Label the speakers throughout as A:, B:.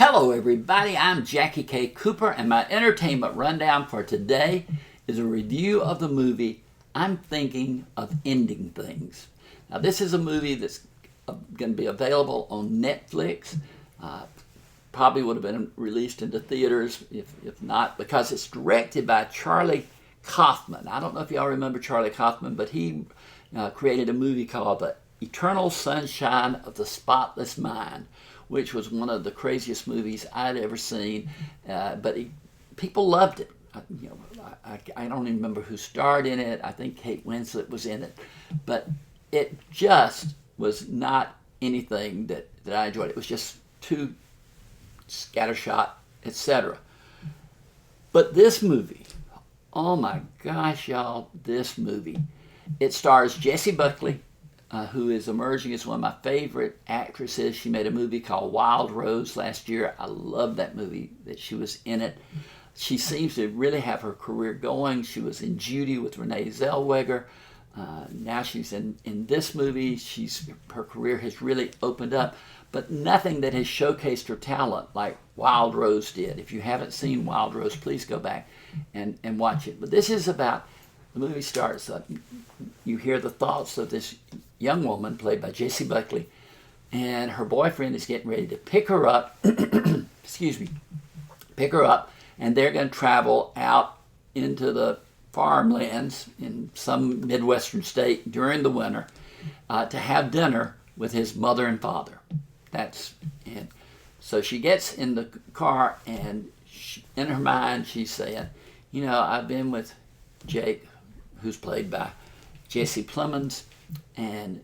A: Hello everybody, I'm Jackie K. Cooper, and my entertainment rundown for today is a review of the movie I'm Thinking of Ending Things. Now this is a movie that's going to be available on Netflix. Probably would have been released into theaters if not, because it's directed by Charlie Kaufman. I don't know if y'all remember Charlie Kaufman, but he created a movie called The Eternal Sunshine of the Spotless Mind, which was one of the craziest movies I'd ever seen. But people loved it. I don't even remember who starred in it. I think Kate Winslet was in it. But it just was not anything that I enjoyed. It was just too scattershot, etc. But this movie, oh my gosh, y'all, this movie. It stars Jessie Buckley, who is emerging as one of my favorite actresses. She made a movie called Wild Rose last year. I love that movie that she was in it. She seems to really have her career going. She was in Judy with Renee Zellweger. Now she's in this movie. Her career has really opened up, but nothing that has showcased her talent like Wild Rose did. If you haven't seen Wild Rose, please go back and watch it. But this is about, the movie starts, you hear the thoughts of this young woman played by Jessie Buckley, and her boyfriend is getting ready to pick her up, pick her up, and they're going to travel out into the farmlands in some Midwestern state during the winter to have dinner with his mother and father. And so she gets in the car, and in her mind she's saying, you know, I've been with Jake, who's played by Jesse Plemons, and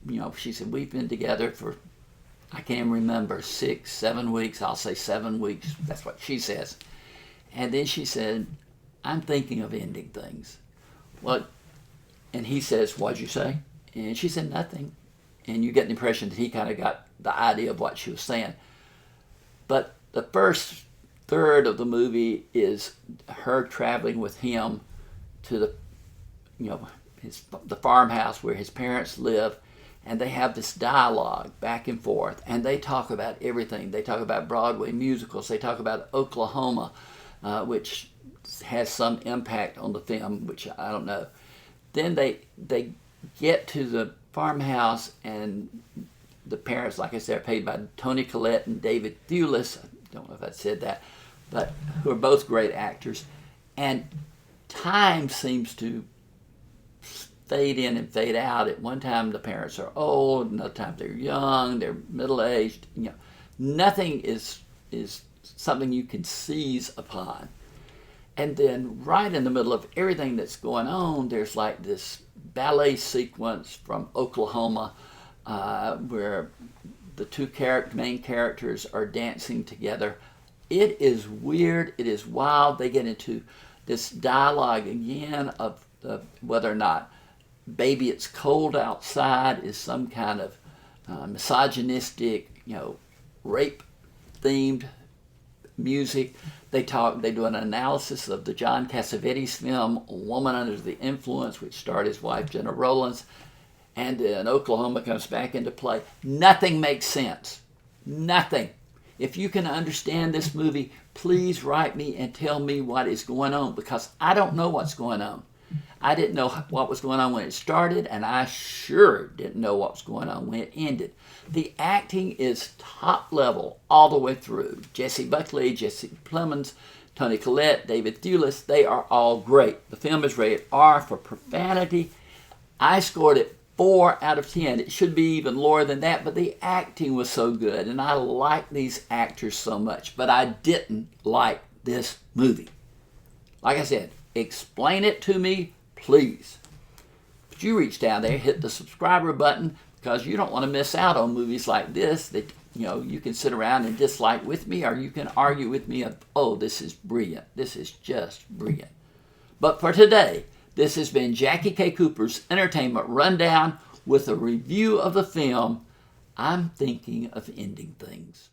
A: you know, she said, we've been together for, I can't remember, 6, 7 weeks. I'll say 7 weeks. That's what she says. And then she said, I'm thinking of ending things. Well, and he says, what'd you say? And she said, nothing. And you get the impression that he kind of got the idea of what she was saying. But the first third of the movie is her traveling with him to the, you know, the farmhouse where his parents live, and they have this dialogue back and forth, and they talk about everything. They talk about Broadway musicals. They talk about Oklahoma, which has some impact on the film, which I don't know. Then they get to the farmhouse, and the parents, like I said, are played by Toni Collette and David Thewlis. I don't know if I said that, but who are both great actors. And time seems to fade in and fade out. At one time the parents are old, another time they're young, they're middle-aged. You know, nothing is something you can seize upon. And then right in the middle of everything that's going on, there's like this ballet sequence from Oklahoma where the two main characters are dancing together. It is weird, it is wild. They get into this dialogue again of whether or not Baby It's Cold Outside is some kind of misogynistic, you know, rape-themed music. They do an analysis of the John Cassavetes film, A Woman Under the Influence, which starred his wife, Jenna Rollins, and then Oklahoma comes back into play. Nothing makes sense. Nothing. If you can understand this movie, please write me and tell me what is going on, because I don't know what's going on. I didn't know what was going on when it started, and I sure didn't know what was going on when it ended. The acting is top level all the way through. Jessie Buckley, Jesse Plemons, Toni Collette, David Thewlis, they are all great. The film is rated R for profanity. I scored it 4 out of 10. It should be even lower than that, but the acting was so good, and I like these actors so much, but I didn't like this movie. Like I said, explain it to me, please. But you reach down there, hit the subscriber button, because you don't want to miss out on movies like this that, you know, you can sit around and dislike with me, or you can argue with me of, oh, this is brilliant. This is just brilliant. But for today, this has been Jackie K. Cooper's Entertainment Rundown with a review of the film I'm Thinking of Ending Things.